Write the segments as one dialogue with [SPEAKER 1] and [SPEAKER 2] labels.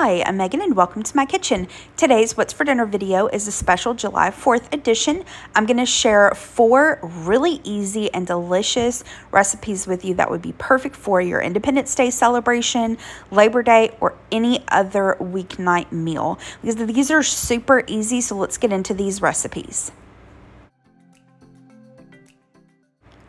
[SPEAKER 1] Hi, I'm Megan and welcome to my kitchen. Today's What's for Dinner video is a special July 4th edition. I'm going to share 4 really easy and delicious recipes with you that would be perfect for your Independence Day celebration, Labor Day, or any other weeknight meal. Because these are super easy, so let's get into these recipes.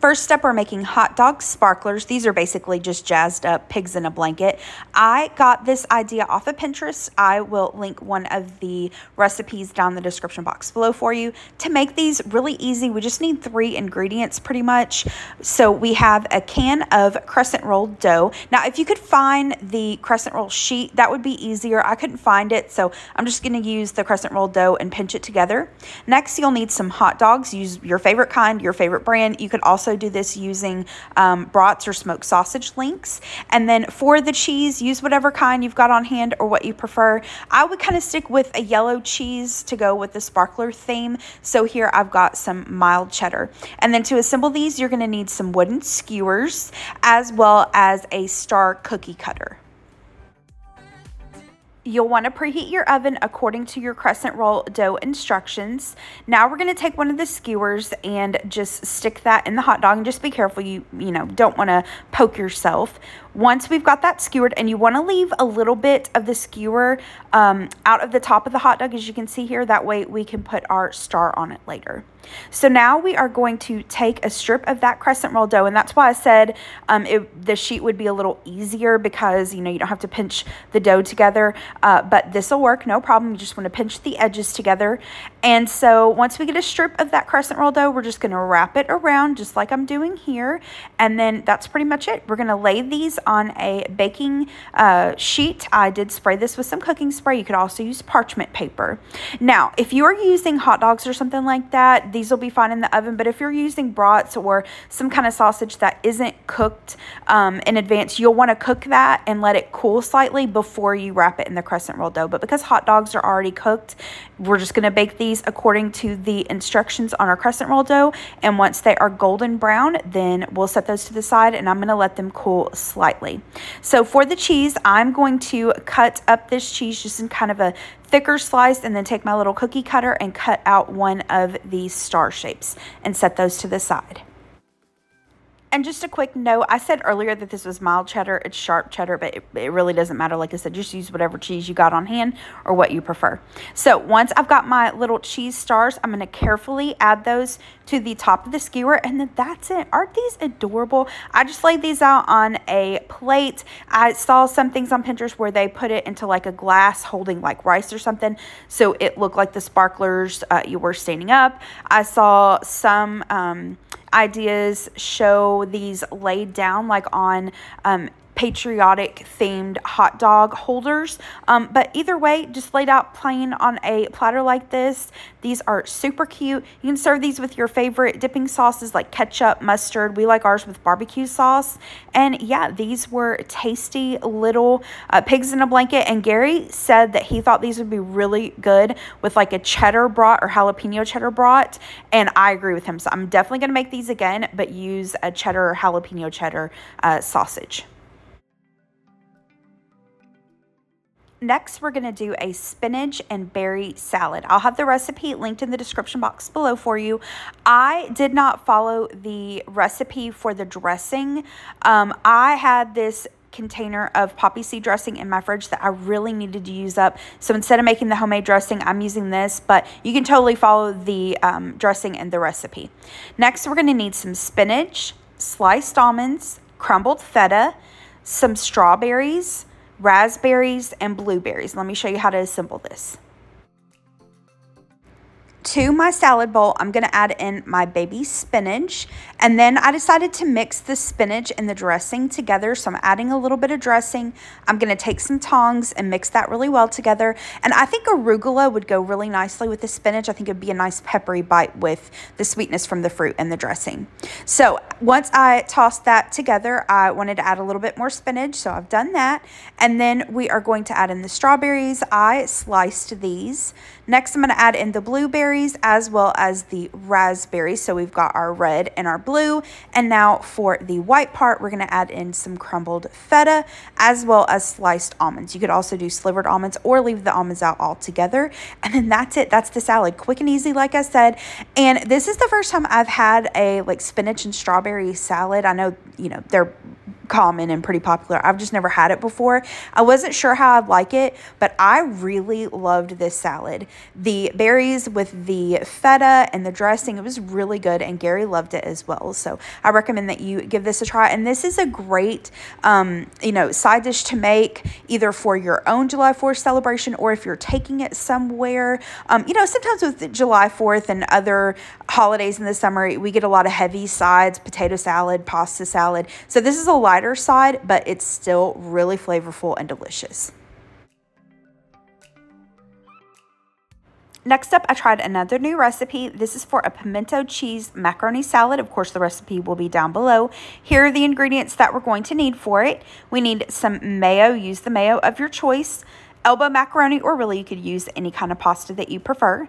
[SPEAKER 1] First up, we're making hot dog sparklers. These are basically just jazzed up pigs in a blanket. I got this idea off of Pinterest. I will link one of the recipes down in the description box below for you. To make these really easy, we just need 3 ingredients pretty much. So we have a can of crescent roll dough. Now, if you could find the crescent roll sheet, that would be easier. I couldn't find it, so I'm just going to use the crescent roll dough and pinch it together. Next, you'll need some hot dogs. Use your favorite kind, your favorite brand. You could also do this using brats or smoked sausage links. And then for the cheese, use whatever kind you've got on hand or what you prefer. I would kind of stick with a yellow cheese to go with the sparkler theme. So here I've got some mild cheddar. And then to assemble these, you're going to need some wooden skewers as well as a star cookie cutter. You'll want to preheat your oven according to your crescent roll dough instructions. Now we're going to take one of the skewers and just stick that in the hot dog, and just be careful you don't want to poke yourself. Once we've got that skewered, and you want to leave a little bit of the skewer out of the top of the hot dog, as you can see here, that way we can put our star on it later. So now we are going to take a strip of that crescent roll dough, and that's why I said the sheet would be a little easier, because you don't have to pinch the dough together, but this will work, no problem. You just want to pinch the edges together. And so once we get a strip of that crescent roll dough, we're just going to wrap it around just like I'm doing here, and then that's pretty much it. We're going to lay these on a baking sheet. I did spray this with some cooking spray. You could also use parchment paper. Now, if you are using hot dogs or something like that, these will be fine in the oven, but if you're using brats or some kind of sausage that isn't cooked in advance, you'll want to cook that and let it cool slightly before you wrap it in the crescent roll dough. But because hot dogs are already cooked, we're just going to bake these according to the instructions on our crescent roll dough, and once they are golden brown, then we'll set those to the side, and I'm going to let them cool slightly. So for the cheese, I'm going to cut up this cheese just in kind of a thicker slice, and then take my little cookie cutter and cut out one of these star shapes and set those to the side. And just a quick note, I said earlier that this was mild cheddar. It's sharp cheddar, but it really doesn't matter. Like I said, just use whatever cheese you got on hand or what you prefer. So once I've got my little cheese stars, I'm going to carefully add those to the top of the skewer, and then that's it. Aren't these adorable? I just laid these out on a plate. I saw some things on Pinterest where they put it into like a glass holding like rice or something, so it looked like the sparklers you were standing up. I saw some ideas show these laid down like on patriotic themed hot dog holders, but either way, just laid out plain on a platter like this. These are super cute. You can serve these with your favorite dipping sauces like ketchup, mustard. We like ours with barbecue sauce. And yeah, these were tasty little pigs in a blanket, and Gary said that he thought these would be really good with like a cheddar brat or jalapeno cheddar brat, and I agree with him. So I'm definitely going to make these again, but use a cheddar or jalapeno cheddar sausage. Next, we're going to do a spinach and berry salad. I'll have the recipe linked in the description box below for you. I did not follow the recipe for the dressing. I had this container of poppy seed dressing in my fridge that I really needed to use up. So instead of making the homemade dressing, I'm using this, but you can totally follow the dressing and the recipe. Next, we're going to need some spinach, sliced almonds, crumbled feta, some strawberries, raspberries, and blueberries. Let me show you how to assemble this. To my salad bowl, I'm going to add in my baby spinach, and then I decided to mix the spinach and the dressing together, so I'm adding a little bit of dressing. I'm going to take some tongs and mix that really well together, and I think arugula would go really nicely with the spinach. I think it would be a nice peppery bite with the sweetness from the fruit and the dressing. So once I tossed that together, I wanted to add a little bit more spinach, so I've done that, and then we are going to add in the strawberries. I sliced these Next, I'm going to add in the blueberries as well as the raspberries. So we've got our red and our blue. And now for the white part, we're going to add in some crumbled feta as well as sliced almonds. You could also do slivered almonds or leave the almonds out altogether. And then that's it. That's the salad. Quick and easy, like I said. And this is the first time I've had a like spinach and strawberry salad. I know, you know, they're common and pretty popular. I've just never had it before. I wasn't sure how I'd like it, but I really loved this salad. The berries with the feta and the dressing, it was really good, and Gary loved it as well. So I recommend that you give this a try. And this is a great, you know, side dish to make either for your own July 4th celebration or if you're taking it somewhere. You know, sometimes with July 4th and other holidays in the summer, we get a lot of heavy sides, potato salad, pasta salad. So this is a lighter side, but it's still really flavorful and delicious. Next up, I tried another new recipe. This is for a pimento cheese macaroni salad. Of course, the recipe will be down below. Here are the ingredients that we're going to need for it. We need some mayo. Use the mayo of your choice. Elbow macaroni, or really you could use any kind of pasta that you prefer.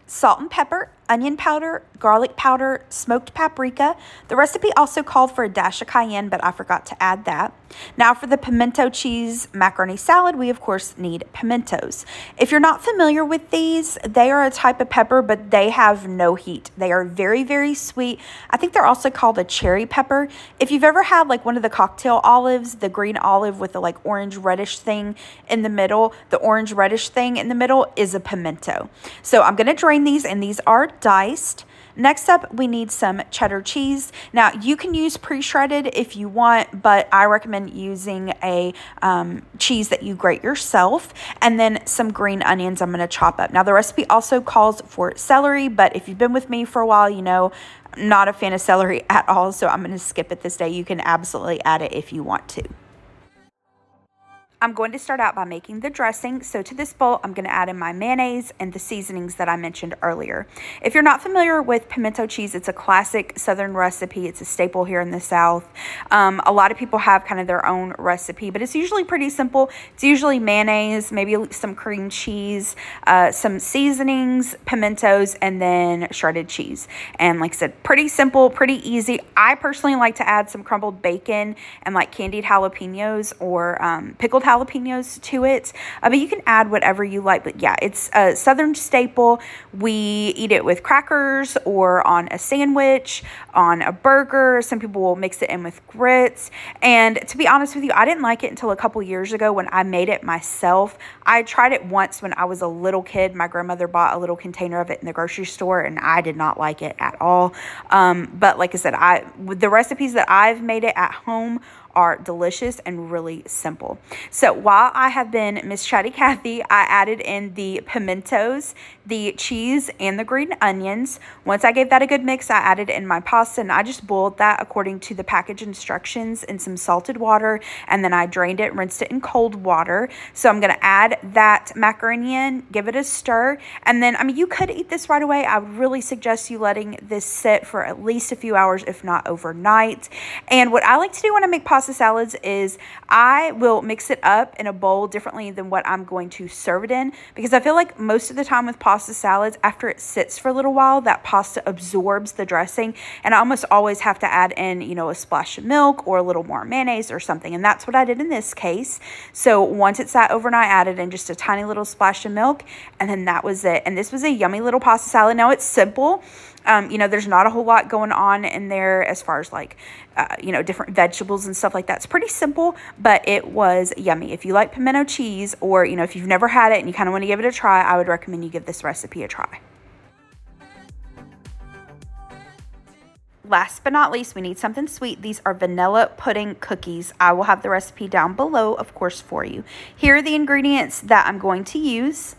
[SPEAKER 1] Salt and pepper, onion powder, garlic powder, smoked paprika. The recipe also called for a dash of cayenne, but I forgot to add that. Now for the pimento cheese macaroni salad, we of course need pimentos. If you're not familiar with these, they are a type of pepper, but they have no heat. They are very, very sweet. I think they're also called a cherry pepper. If you've ever had like one of the cocktail olives, the green olive with the like orange reddish thing in the middle, the orange reddish thing in the middle is a pimento. So I'm going to drain these, and these are diced. Next up, we need some cheddar cheese. Now, you can use pre-shredded if you want, but I recommend using a cheese that you grate yourself, and then some green onions I'm going to chop up. Now, the recipe also calls for celery, but if you've been with me for a while, you know I'm not a fan of celery at all, so I'm going to skip it this day. You can absolutely add it if you want to. I'm going to start out by making the dressing. So to this bowl, I'm going to add in my mayonnaise and the seasonings that I mentioned earlier. If you're not familiar with pimento cheese, it's a classic Southern recipe. It's a staple here in the South. A lot of people have kind of their own recipe, but it's usually pretty simple. It's usually mayonnaise, maybe some cream cheese, some seasonings, pimentos, and then shredded cheese. And like I said, pretty simple, pretty easy. I personally like to add some crumbled bacon and like candied jalapenos or pickled jalapenos to it, but you can add whatever you like. But yeah, it's a Southern staple. We eat it with crackers or on a sandwich, on a burger. Some people will mix it in with grits. And to be honest with you, I didn't like it until a couple years ago when I made it myself. I tried it once when I was a little kid. My grandmother bought a little container of it in the grocery store, and I did not like it at all. But like I said, with the recipes that I've made it at home are delicious and really simple. So while I have been Miss Chatty Cathy, I added in the pimentos, the cheese, and the green onions. Once I gave that a good mix, I added in my pasta, and I just boiled that according to the package instructions in some salted water, and then I drained it, rinsed it in cold water. So I'm going to add that macaroni in, give it a stir, and then, I mean, you could eat this right away. I would really suggest you letting this sit for at least a few hours, if not overnight. And what I like to do when I make pasta salads is I will mix it up in a bowl differently than what I'm going to serve it in, because I feel like most of the time with pasta salads, after it sits for a little while, that pasta absorbs the dressing, and I almost always have to add in, you know, a splash of milk or a little more mayonnaise or something, and that's what I did in this case. So once it sat overnight, I added in just a tiny little splash of milk, and then that was it. And this was a yummy little pasta salad. Now, it's simple. You know, there's not a whole lot going on in there as far as like, you know, different vegetables and stuff like that. It's pretty simple, but it was yummy. If you like pimento cheese, or, you know, if you've never had it and you kind of want to give it a try, I would recommend you give this recipe a try. Last but not least, we need something sweet. These are vanilla pudding cookies. I will have the recipe down below, of course, for you. Here are the ingredients that I'm going to use.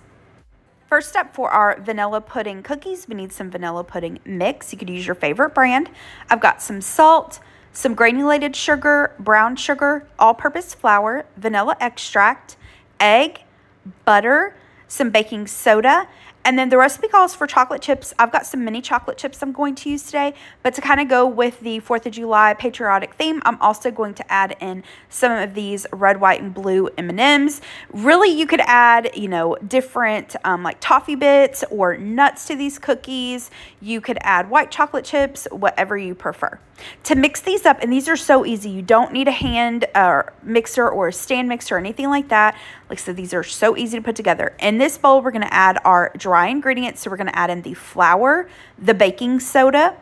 [SPEAKER 1] First up, for our vanilla pudding cookies, we need some vanilla pudding mix. You could use your favorite brand. I've got some salt, some granulated sugar, brown sugar, all-purpose flour, vanilla extract, egg, butter, some baking soda, And then the recipe calls for chocolate chips. I've got some mini chocolate chips I'm going to use today, but to kind of go with the 4th of July patriotic theme, I'm also going to add in some of these red, white, and blue M&Ms. Really, you could add, you know, different like toffee bits or nuts to these cookies. You could add white chocolate chips, whatever you prefer. To mix these up, and these are so easy, you don't need a hand mixer or a stand mixer or anything like that. Like I said, these are so easy to put together. In this bowl, we're going to add our dry ingredients. So we're going to add in the flour, the baking soda.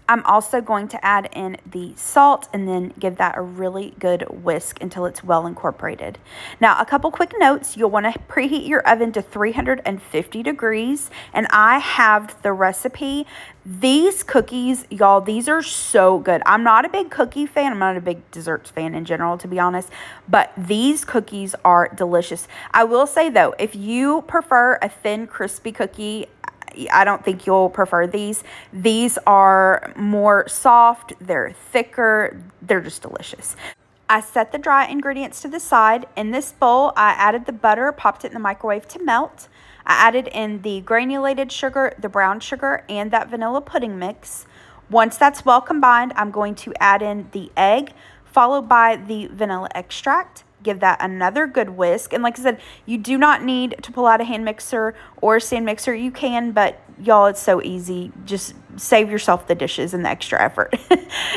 [SPEAKER 1] I'm also going to add in the salt and then give that a really good whisk until it's well incorporated. Now, a couple quick notes. You'll want to preheat your oven to 350 degrees, and I have the recipe. These cookies, y'all, these are so good. I'm not a big cookie fan. I'm not a big desserts fan in general, to be honest, but these cookies are delicious. I will say, though, if you prefer a thin, crispy cookie, I don't think you'll prefer these. These are more soft, they're thicker, they're just delicious. I set the dry ingredients to the side. In this bowl, I added the butter, popped it in the microwave to melt. I added in the granulated sugar, the brown sugar, and that vanilla pudding mix. Once that's well combined, I'm going to add in the egg, followed by the vanilla extract. Give that another good whisk. And like I said, you do not need to pull out a hand mixer or a stand mixer. You can, but y'all, it's so easy. Just save yourself the dishes and the extra effort.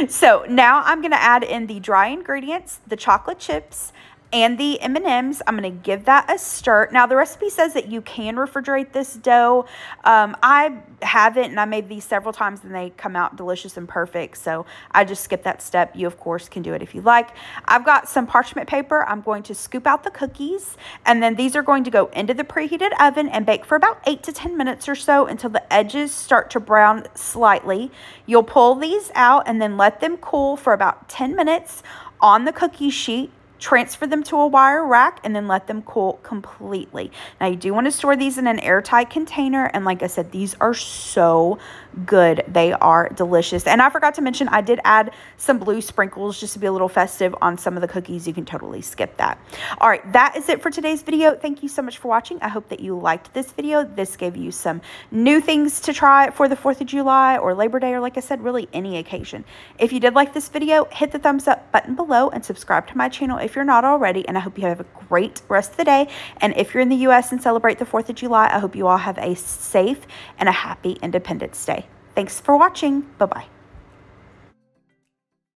[SPEAKER 1] So now I'm going to add in the dry ingredients, the chocolate chips, and the M&Ms. I'm going to give that a stir. Now, the recipe says that you can refrigerate this dough. I haven't, and I made these several times, and they come out delicious and perfect. So I just skipped that step. You, of course, can do it if you like. I've got some parchment paper. I'm going to scoop out the cookies, and then these are going to go into the preheated oven and bake for about 8 to 10 minutes or so until the edges start to brown slightly. You'll pull these out and then let them cool for about 10 minutes on the cookie sheet. Transfer them to a wire rack and then let them cool completely. Now, you do want to store these in an airtight container. And like I said, these are so good. They are delicious. And I forgot to mention, I did add some blue sprinkles just to be a little festive on some of the cookies. You can totally skip that. All right, that is it for today's video. Thank you so much for watching. I hope that you liked this video. This gave you some new things to try for the 4th of July or Labor Day, or like I said, really any occasion. If you did like this video, hit the thumbs up button below and subscribe to my channel if you're not already. And I hope you have a great rest of the day. And if you're in the U.S. and celebrate the 4th of July, I hope you all have a safe and a happy Independence Day. Thanks for watching. Bye-bye.